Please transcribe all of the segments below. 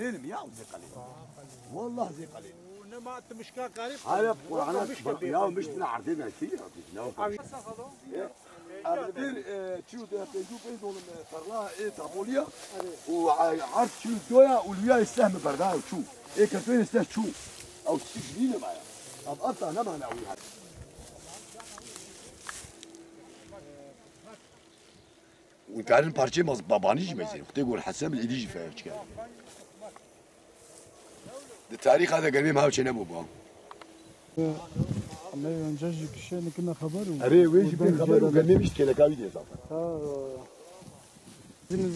قليل يا زي قليل والله زي قليل ونما مشكا قريب هذا قرآن يا مش نعرفين كثير أبدين شو ده تجوا بينهم ترلا إيه تابوليا وعارف شو دويا والويا يستهم برداه وشو إيه كثير يستهم شو أو تجنين معايا أبقى أنا ما ناوي هذا وكان parçayı babani jimezi. تقول حسب الإيديج فيها كذا. التاريخ هذا قريب ما هو شيء نبوا بهم. الله ينجزك الشيء كنا خبره. أري ويش بين خبره قريب مش كذا كاوي diye zaten.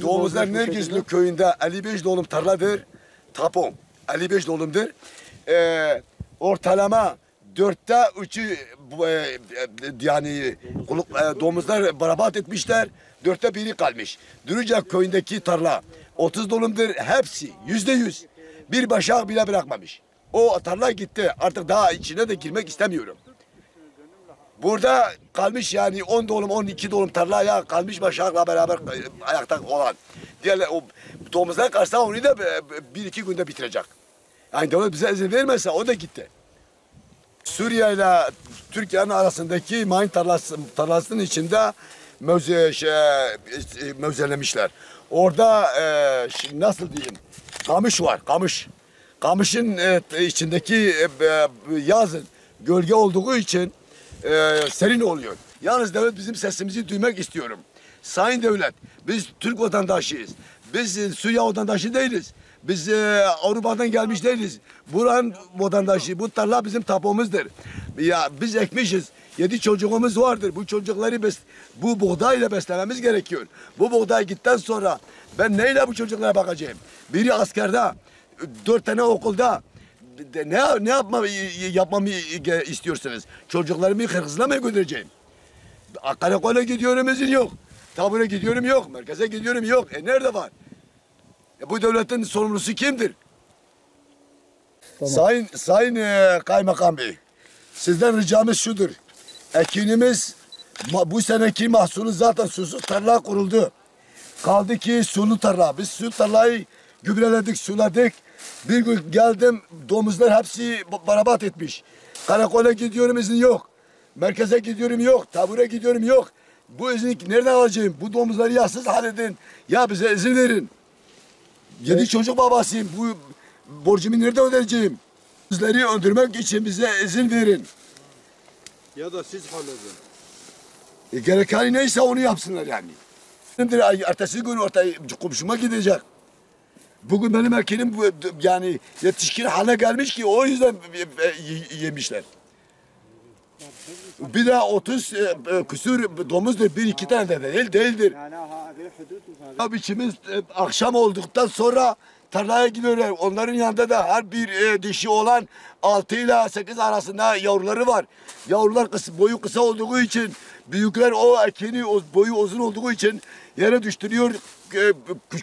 Doğumuzlar Nergizli köyünde 55 doğum tarladır. Tapon 55 doğumdur. Ortalama 4'te 3'ü yani domuzlar barabat etmişler. 4'te 1'i kalmış. Dürücek köyündeki tarla 30 dönümdür. Hepsi %100. Bir başak bile bırakmamış. O tarla gitti. Artık daha içine de girmek istemiyorum. Burada kalmış yani 10 dönüm 12 dönüm tarlaya kalmış başakla beraber ayakta olan. Diğer o domuzlar karşısında onu da 1-2 günde bitirecek. Yani devlet bize izin vermezse o da gitti. Suriye ile Türkiye'nin arasındaki mayın tarlasının içinde mevzelemişler. Orada nasıl diyeyim? Kamış var, kamış. Kamışın içindeki yazın gölge olduğu için serin oluyor. Yalnız devlet bizim sesimizi duymak istiyorum. Sayın devlet, biz Türk vatandaşıyız. Biz Suriye vatandaşı değiliz. Biz Avrupa'dan gelmiş değiliz. Buranın vatandaşı, bu tarla bizim tapomuzdur. Ya biz ekmişiz. 7 çocuğumuz vardır. Bu çocukları bu buğdayla beslememiz gerekiyor. Bu buğday gittikten sonra ben neyle bu çocuklara bakacağım? Biri askerde, 4 tane okulda. Ne yapmamı istiyorsunuz? Çocuklarımı Kırgızistan'a mı göndereceğim? Karakola gidiyorum izin yok. Tabure gidiyorum yok. Merkeze gidiyorum yok. Nerede var? Bu devletin sorumlusu kimdir? Tamam. Sayın Kaymakam Bey, sizden ricamız şudur. Ekinimiz bu seneki mahsulü zaten susuz tarla kuruldu. Kaldı ki sulu tarla. Biz sulu tarlayı gübreledik, suladık. Bir gün geldim, domuzlar hepsi barabat etmiş. Karakola gidiyorum izin yok. Merkeze gidiyorum yok. Tabure gidiyorum yok. Bu izni nereden alacağım? Bu domuzları ya siz halledin ya bize izin verin. 7 çocuk babasıyım. Bu borcumu nerede ödeyeceğim? Bizleri öldürmek için bize izin verin. Ya da siz halledin. Gereken neyse onu yapsınlar yani. Ertesi gün ortaya komşuma gidecek. Bugün benim ekinim yani yetişkin hale gelmiş ki o yüzden yemişler. Bir de 30 küsür domuzdur. 1-2 tane de değildir. Biçimiz akşam olduktan sonra tarlaya gidiyorlar. Onların yanında da her bir dişi olan 6 ile 8 arasında yavruları var. Yavrular boyu kısa olduğu için büyükler o ekini boyu uzun olduğu için yere düştürüyor.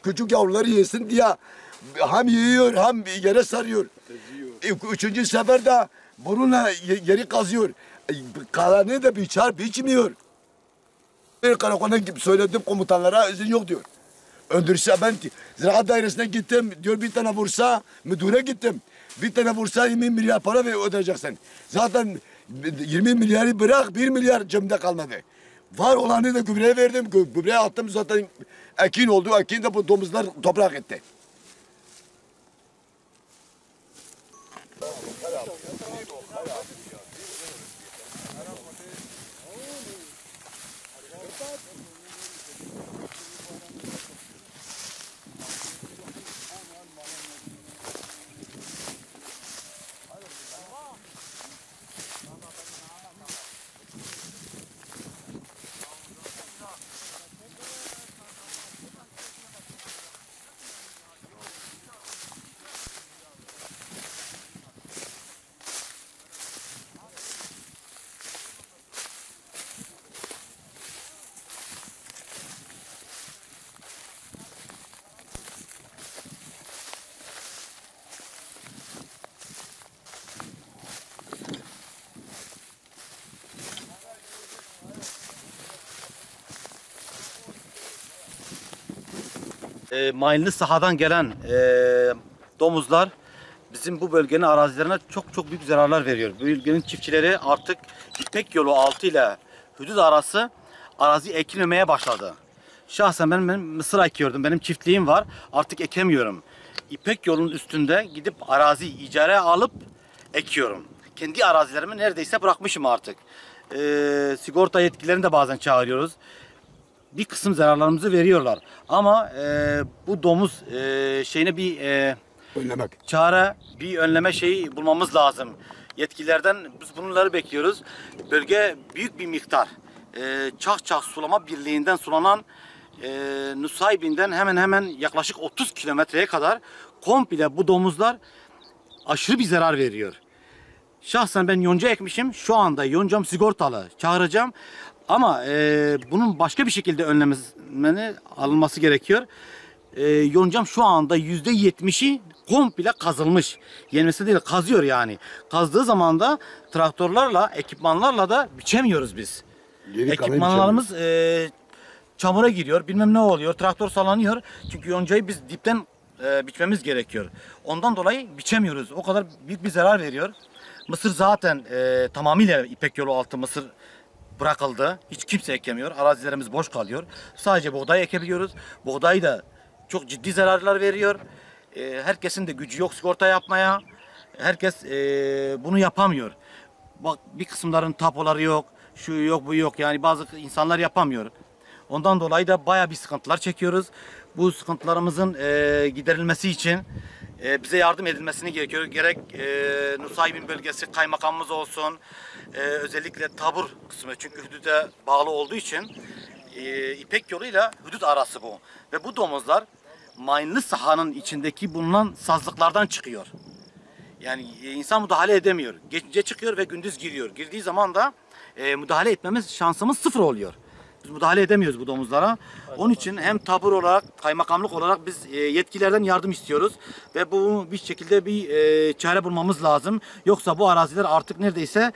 Küçük yavruları yesin diye hem yiyor hem yere sarıyor. 3. seferde bununla yeri kazıyor. Kalanı da biçmiyor. Bir karakola söyledim komutanlara izin yok diyor. Öldürse ben ziraat dairesine gittim diyor bir tane vursa müdüre gittim. Bir tane vursa 20 milyar para ödeyeceksin. Zaten 20 milyarı bırak 1 milyar cebimde kalmadı. Var olanı da gübreye verdim. Gübreye attım zaten ekin oldu. Ekin de bu domuzlar toprak etti. Mayınlı sahadan gelen domuzlar bizim bu bölgenin arazilerine çok büyük zararlar veriyor. Bu bölgenin çiftçileri artık İpek Yolu altı ile hudut arası arazi ekilmemeye başladı. Şahsen ben mısır ekiyordum. Benim çiftliğim var. Artık ekemiyorum. İpek Yolu'nun üstünde gidip arazi icareye alıp ekiyorum. Kendi arazilerimi neredeyse bırakmışım artık. Sigorta yetkililerini de bazen çağırıyoruz. Bir kısım zararlarımızı veriyorlar. Ama bu domuz şeyine bir Önlemek. çare, bir önleme şeyi bulmamız lazım. Yetkililerden biz bunları bekliyoruz. Bölge büyük bir miktar Çakçak Sulama Birliği'nden sulanan Nusaybin'den hemen yaklaşık 30 kilometreye kadar komple bu domuzlar aşırı bir zarar veriyor. Şahsen ben yonca ekmişim. Şu anda yoncam sigortalı. Çağıracağım. Ama bunun başka bir şekilde önlemeni alınması gerekiyor. Yoncam şu anda %70'i komple kazılmış. Yenmesi değil, kazıyor yani. Kazdığı zaman da traktörlerle, ekipmanlarla da biçemiyoruz biz. Ekipmanlarımız çamura giriyor, bilmem ne oluyor, traktör sallanıyor. Çünkü yoncayı biz dipten biçmemiz gerekiyor. Ondan dolayı biçemiyoruz. O kadar büyük bir zarar veriyor. Mısır zaten tamamıyla İpek Yolu altı mısır bırakıldı. Hiç kimse ekemiyor. Arazilerimiz boş kalıyor. Sadece buğday ekebiliyoruz. Buğday da çok ciddi zararlar veriyor. Herkesin de gücü yok sigorta yapmaya. Herkes bunu yapamıyor. Bak bir kısımların tapoları yok. Şu yok bu yok. Yani bazı insanlar yapamıyor. Ondan dolayı da bayağı bir sıkıntılar çekiyoruz. Bu sıkıntılarımızın giderilmesi için bize yardım edilmesini gerekiyor. Gerek Nusaybin bölgesi kaymakamımız olsun, özellikle tabur kısmı çünkü hudute bağlı olduğu için İpek Yolu'yla hudut arası bu. Ve bu domuzlar mayınlı sahanın içindeki bulunan sazlıklardan çıkıyor. Yani insan müdahale edemiyor. Gece çıkıyor ve gündüz giriyor. Girdiği zaman da müdahale etmemiz şansımız sıfır oluyor. Biz müdahale edemiyoruz bu domuzlara. Onun için hem tabur olarak, kaymakamlık olarak biz yetkililerden yardım istiyoruz. Ve bu bir şekilde bir çare bulmamız lazım. Yoksa bu araziler artık neredeyse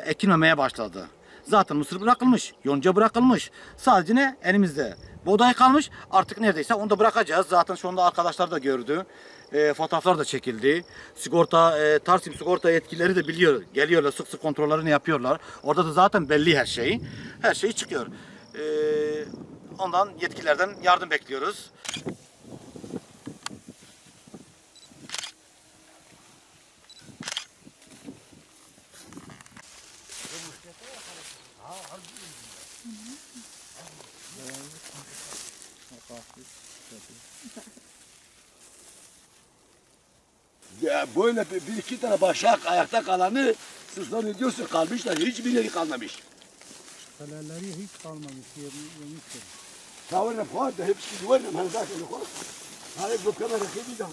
ekilmemeye başladı. Zaten mısır bırakılmış, yonca bırakılmış. Sadece ne? Elimizde buğday kalmış. Artık neredeyse onu da bırakacağız. Zaten şu anda arkadaşlar da gördü. Fotoğraflar da çekildi. Sigorta, Tarsim sigorta yetkilileri de biliyor. Geliyorlar, sık sık kontrollerini yapıyorlar. Orada da zaten belli her şey. Her şey çıkıyor. Ondan yetkililerden yardım bekliyoruz. Ya böyle bir iki tane başak ayakta kalanı sızlan ediyorsun kalmışlar. Hiçbir yeri kalmamış. Kaleleri hiç kalmamış. Yemiştir. Tavrına falan da hepsi duvarla manzarayla koy. Hadi bu kamera kebida.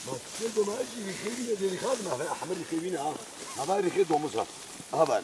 Bak sen bu maaşı kebida deli kalma. Ahmer kebina ha. Haber ki domuz var. Ha bana.